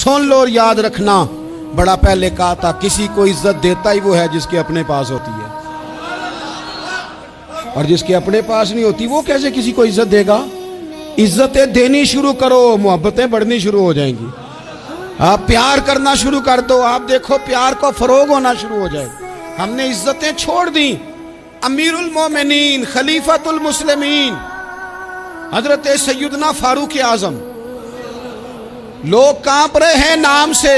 सुन लो और याद रखना, बड़ा पहले कहा था किसी को इज्जत देता ही वो है जिसके अपने पास होती है, और जिसके अपने पास नहीं होती वो कैसे किसी को इज्जत देगा। इज्जतें देनी शुरू करो, मोहब्बतें बढ़नी शुरू हो जाएंगी। आप प्यार करना शुरू कर दो, आप देखो प्यार को फरोग होना शुरू हो जाएगा। हमने इज्जतें छोड़ दी। अमीरुल मोमिनीन खलीफतुल मुस्लिमीन हजरत सैयदना फारूक आजम, लोग कांप रहे हैं नाम से।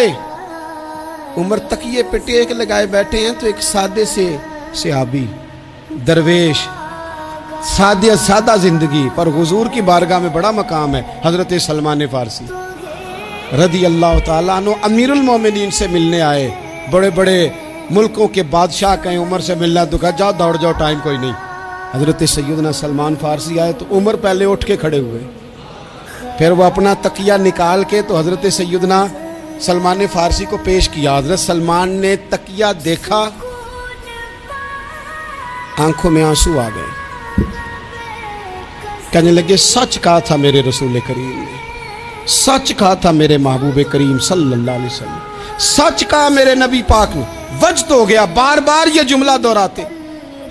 उमर तकिए पे टेक लगाए बैठे हैं, तो एक सादे से सहाबी दरवेश, सादा जिंदगी पर हुजूर की बारगाह में बड़ा मकाम है। हजरत सलमान फारसी रदी अल्लाह ताला अन्हु अमीरुल मोमिनीन से मिलने आए। बड़े बड़े मुल्कों के बादशाह कहें उमर से मिलना, तो कहा जाओ दौड़ जाओ, टाइम कोई नहीं। हजरत सैयदना सलमान फारसी आए तो उमर पहले उठ के खड़े हुए, फिर वो अपना तकिया निकाल के तो हजरत सैयदना सलमान फारसी को पेश किया। हजरत सलमान ने तकिया देखा, आंखों में आंसू आ गए, कहने लगे सच कहा था मेरे रसूल करीम ने, सच कहा था मेरे महबूब करीम सल्लल्लाहु अलैहि वसल्लम, सच कहा मेरे नबी पाक ने। वजद हो गया, बार बार ये जुमला दोहराते।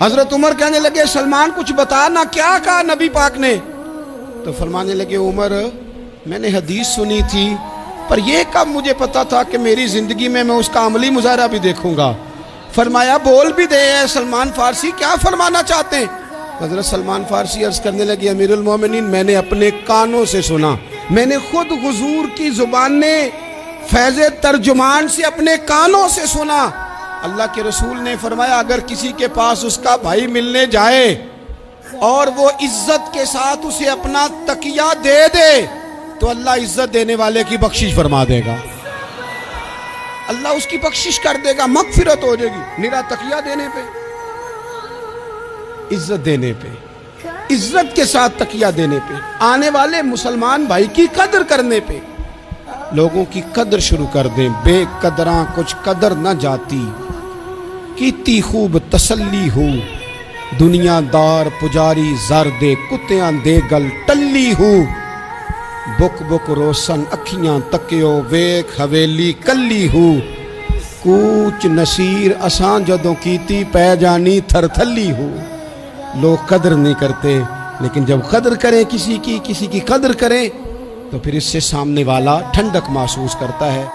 हजरत उमर कहने लगे सलमान कुछ बता ना, क्या कहा नबी पाक ने। तो फरमाने लगे उमर मैंने हदीस सुनी थी, पर यह कब मुझे पता था कि मेरी जिंदगी में मैं उसका अमली मुजाहरा भी देखूंगा। फरमाया बोल भी दे सलमान फारसी, क्या फरमाना चाहते हैं। हजरत सलमान फारसी अर्ज करने लगे अमीरुल मोमिनीन मैंने अपने कानों से सुना, मैंने खुद हुजूर की जुबान ने फैज़ तर्जुमान से अपने कानों से सुना। अल्लाह के रसूल ने फरमाया अगर किसी के पास उसका भाई मिलने जाए और वो इज्जत के साथ उसे अपना तकिया दे दे तो अल्लाह इज्जत देने वाले की बख्शिश फरमा देगा, अल्लाह उसकी बख्शिश कर देगा, मगफिरत हो जाएगी। निरा तकिया देने पे, इज्जत देने पे, इज्जत के साथ तकिया देने पे, आने वाले मुसलमान भाई की कदर करने पे, लोगों की कदर शुरू कर दें। बेकदरां कुछ कदर न जाती, कीती खूब तसल्ली हो, दुनियादार पुजारी जर दे, कुत्तियां दे गल टल्ली हो। बुक बुक रोशन अखियां तकियो, वेख हवेली कल्ली हो। कूच नसीर असां जदों कीती पै जानी थरथली हो। लोग कदर नहीं करते, लेकिन जब कदर करें किसी की कदर करें तो फिर इससे सामने वाला ठंडक महसूस करता है।